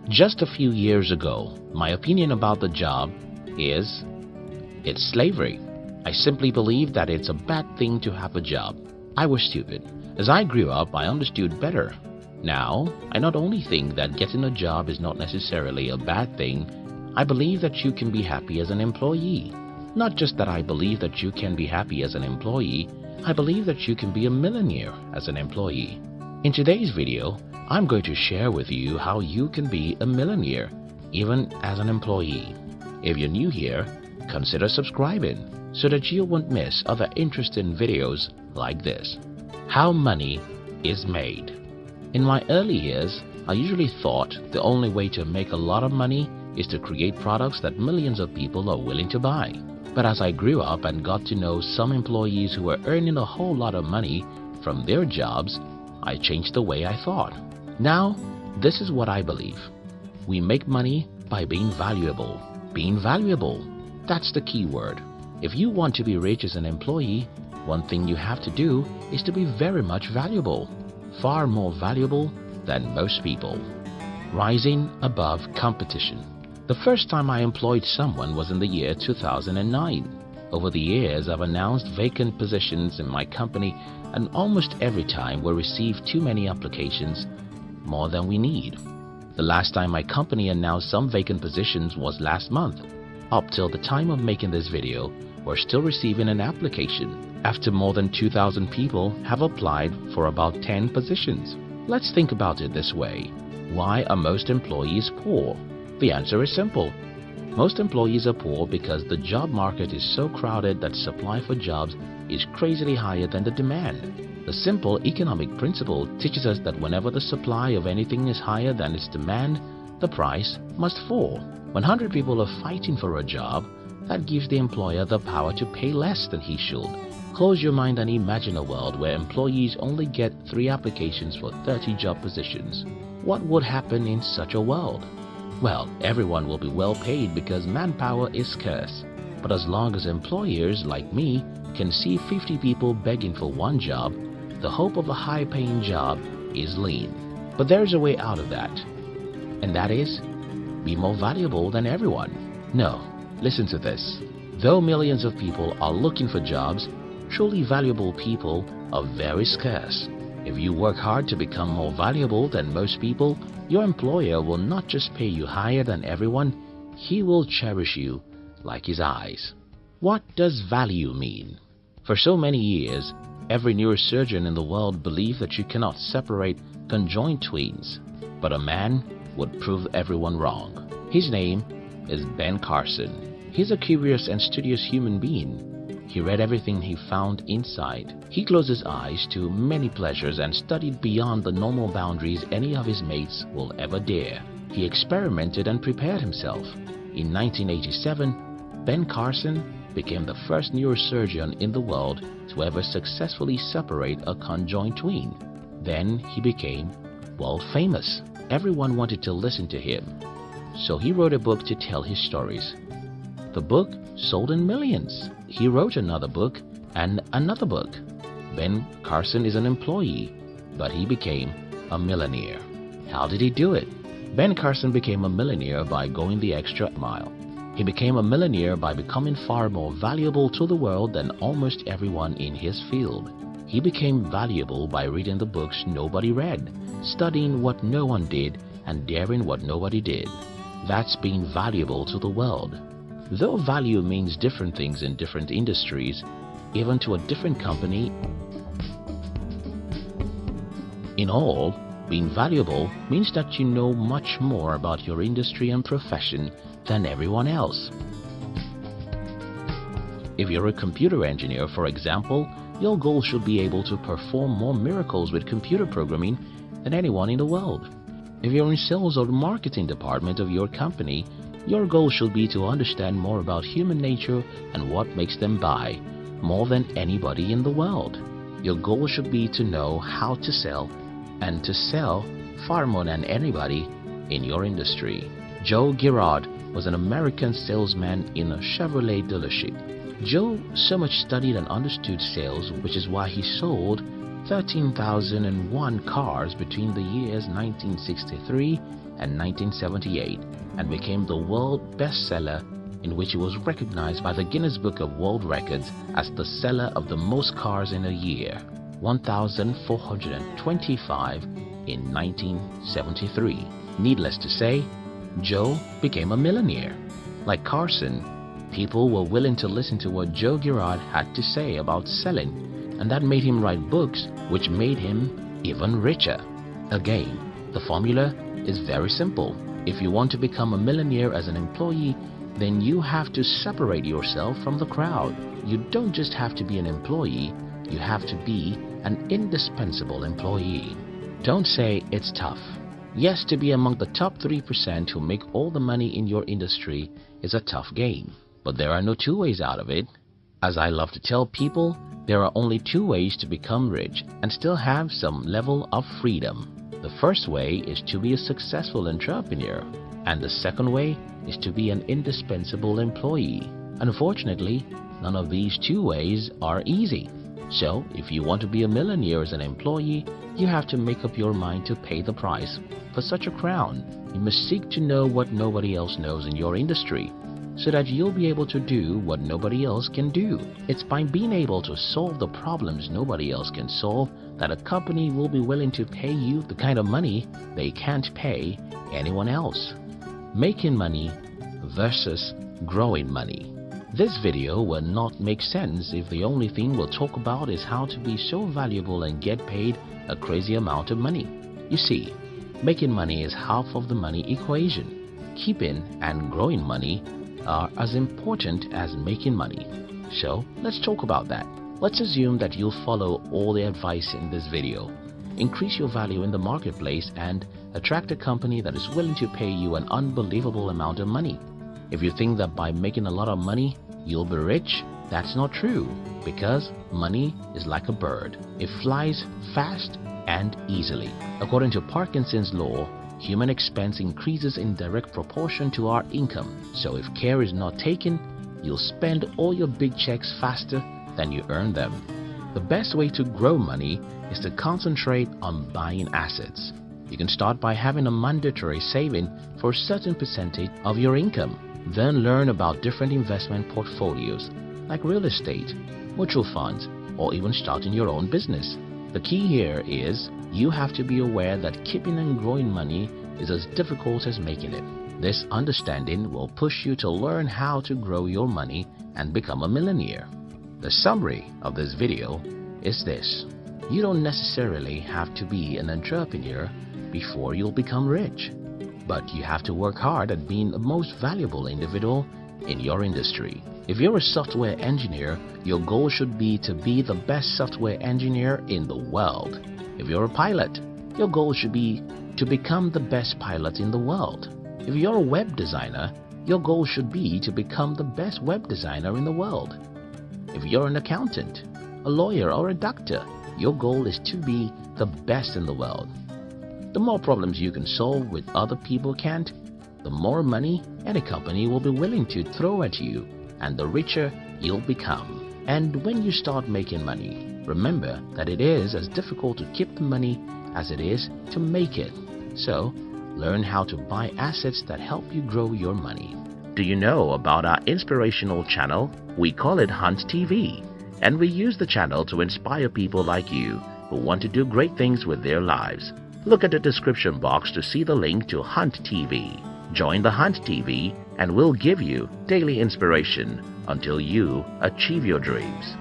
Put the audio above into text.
Just a few years ago, my opinion about the job is it's slavery. I simply believe that it's a bad thing to have a job. I was stupid. As I grew up, I understood better. Now, I not only think that getting a job is not necessarily a bad thing, I believe that you can be happy as an employee. Not just that I believe that you can be happy as an employee, I believe that you can be a millionaire as an employee. In today's video, I'm going to share with you how you can be a millionaire even as an employee. If you're new here, consider subscribing so that you won't miss other interesting videos like this. How money is made. In my early years, I usually thought the only way to make a lot of money is to create products that millions of people are willing to buy. But as I grew up and got to know some employees who were earning a whole lot of money from their jobs, I changed the way I thought. Now, this is what I believe. We make money by being valuable. Being valuable, that's the key word. If you want to be rich as an employee, one thing you have to do is to be very much valuable. Far more valuable than most people. Rising above competition. The first time I employed someone was in the year 2009. Over the years, I've announced vacant positions in my company, and almost every time we receive too many applications, more than we need. The last time my company announced some vacant positions was last month. Up till the time of making this video, we're still receiving an application after more than 2,000 people have applied for about 10 positions. Let's think about it this way. Why are most employees poor? The answer is simple. Most employees are poor because the job market is so crowded that supply for jobs is crazily higher than the demand. The simple economic principle teaches us that whenever the supply of anything is higher than its demand, the price must fall. When 100 people are fighting for a job, that gives the employer the power to pay less than he should. Close your mind and imagine a world where employees only get 3 applications for 30 job positions. What would happen in such a world? Well, everyone will be well paid because manpower is scarce. But as long as employers like me can see 50 people begging for one job, the hope of a high-paying job is lean. But there's a way out of that. And that is, be more valuable than everyone. No, listen to this. Though millions of people are looking for jobs, truly valuable people are very scarce. If you work hard to become more valuable than most people, your employer will not just pay you higher than everyone, he will cherish you like his eyes. What does value mean? For so many years, every neurosurgeon in the world believed that you cannot separate conjoined twins, but a man would prove everyone wrong. His name is Ben Carson. He's a curious and studious human being. He read everything he found inside. He closed his eyes to many pleasures and studied beyond the normal boundaries any of his mates will ever dare. He experimented and prepared himself. In 1987, Ben Carson became the first neurosurgeon in the world to ever successfully separate a conjoined twin. Then he became world famous. Everyone wanted to listen to him. So he wrote a book to tell his stories. The book sold in millions. He wrote another book and another book. Ben Carson is an employee, but he became a millionaire. How did he do it? Ben Carson became a millionaire by going the extra mile. He became a millionaire by becoming far more valuable to the world than almost everyone in his field. He became valuable by reading the books nobody read, studying what no one did, and daring what nobody did. That's being valuable to the world. Though value means different things in different industries, even to a different company, in all, being valuable means that you know much more about your industry and profession than everyone else. If you're a computer engineer, for example, your goal should be able to perform more miracles with computer programming than anyone in the world. If you're in sales or the marketing department of your company, your goal should be to understand more about human nature and what makes them buy, more than anybody in the world. Your goal should be to know how to sell, and to sell far more than anybody in your industry. Joe Girard was an American salesman in a Chevrolet dealership. Joe so much studied and understood sales, which is why he sold 13,001 cars between the years 1963 and 1978 and became the world bestseller, in which he was recognized by the Guinness Book of World Records as the seller of the most cars in a year, 1,425 in 1973. Needless to say, Joe became a millionaire. Like Carson, people were willing to listen to what Joe Girard had to say about selling, and that made him write books which made him even richer. Again, the formula is very simple. If you want to become a millionaire as an employee, then you have to separate yourself from the crowd. You don't just have to be an employee, you have to be an indispensable employee. Don't say it's tough. Yes, to be among the top 3% who make all the money in your industry is a tough game. But there are no two ways out of it. As I love to tell people, there are only two ways to become rich and still have some level of freedom. The first way is to be a successful entrepreneur, and the second way is to be an indispensable employee. Unfortunately, none of these two ways are easy. So, if you want to be a millionaire as an employee, you have to make up your mind to pay the price for such a crown. You must seek to know what nobody else knows in your industry, so that you'll be able to do what nobody else can do. It's by being able to solve the problems nobody else can solve that a company will be willing to pay you the kind of money they can't pay anyone else. Making money versus growing money. This video will not make sense if the only thing we'll talk about is how to be so valuable and get paid a crazy amount of money. You see, making money is half of the money equation. Keeping and growing money are as important as making money. So let's talk about that. Let's assume that you'll follow all the advice in this video. Increase your value in the marketplace and attract a company that is willing to pay you an unbelievable amount of money. If you think that by making a lot of money, you'll be rich, that's not true, because money is like a bird. It flies fast and easily. According to Parkinson's law, human expense increases in direct proportion to our income. So if care is not taken, you'll spend all your big checks faster than you earn them. The best way to grow money is to concentrate on buying assets. You can start by having a mandatory saving for a certain percentage of your income. Then learn about different investment portfolios like real estate, mutual funds, or even starting your own business. The key here is you have to be aware that keeping and growing money is as difficult as making it. This understanding will push you to learn how to grow your money and become a millionaire. The summary of this video is this: you don't necessarily have to be an entrepreneur before you'll become rich, but you have to work hard at being the most valuable individual in your industry. If you're a software engineer, your goal should be to be the best software engineer in the world. If you're a pilot, your goal should be to become the best pilot in the world. If you're a web designer, your goal should be to become the best web designer in the world. If you're an accountant, a lawyer, or a doctor, your goal is to be the best in the world. The more problems you can solve with other people can't, the more money any company will be willing to throw at you, and the richer you'll become. And when you start making money, remember that it is as difficult to keep the money as it is to make it. So, learn how to buy assets that help you grow your money. Do you know about our inspirational channel? We call it Hunt TV, and we use the channel to inspire people like you who want to do great things with their lives. Look at the description box to see the link to Hunt TV. Join the Hunt TV and we'll give you daily inspiration until you achieve your dreams.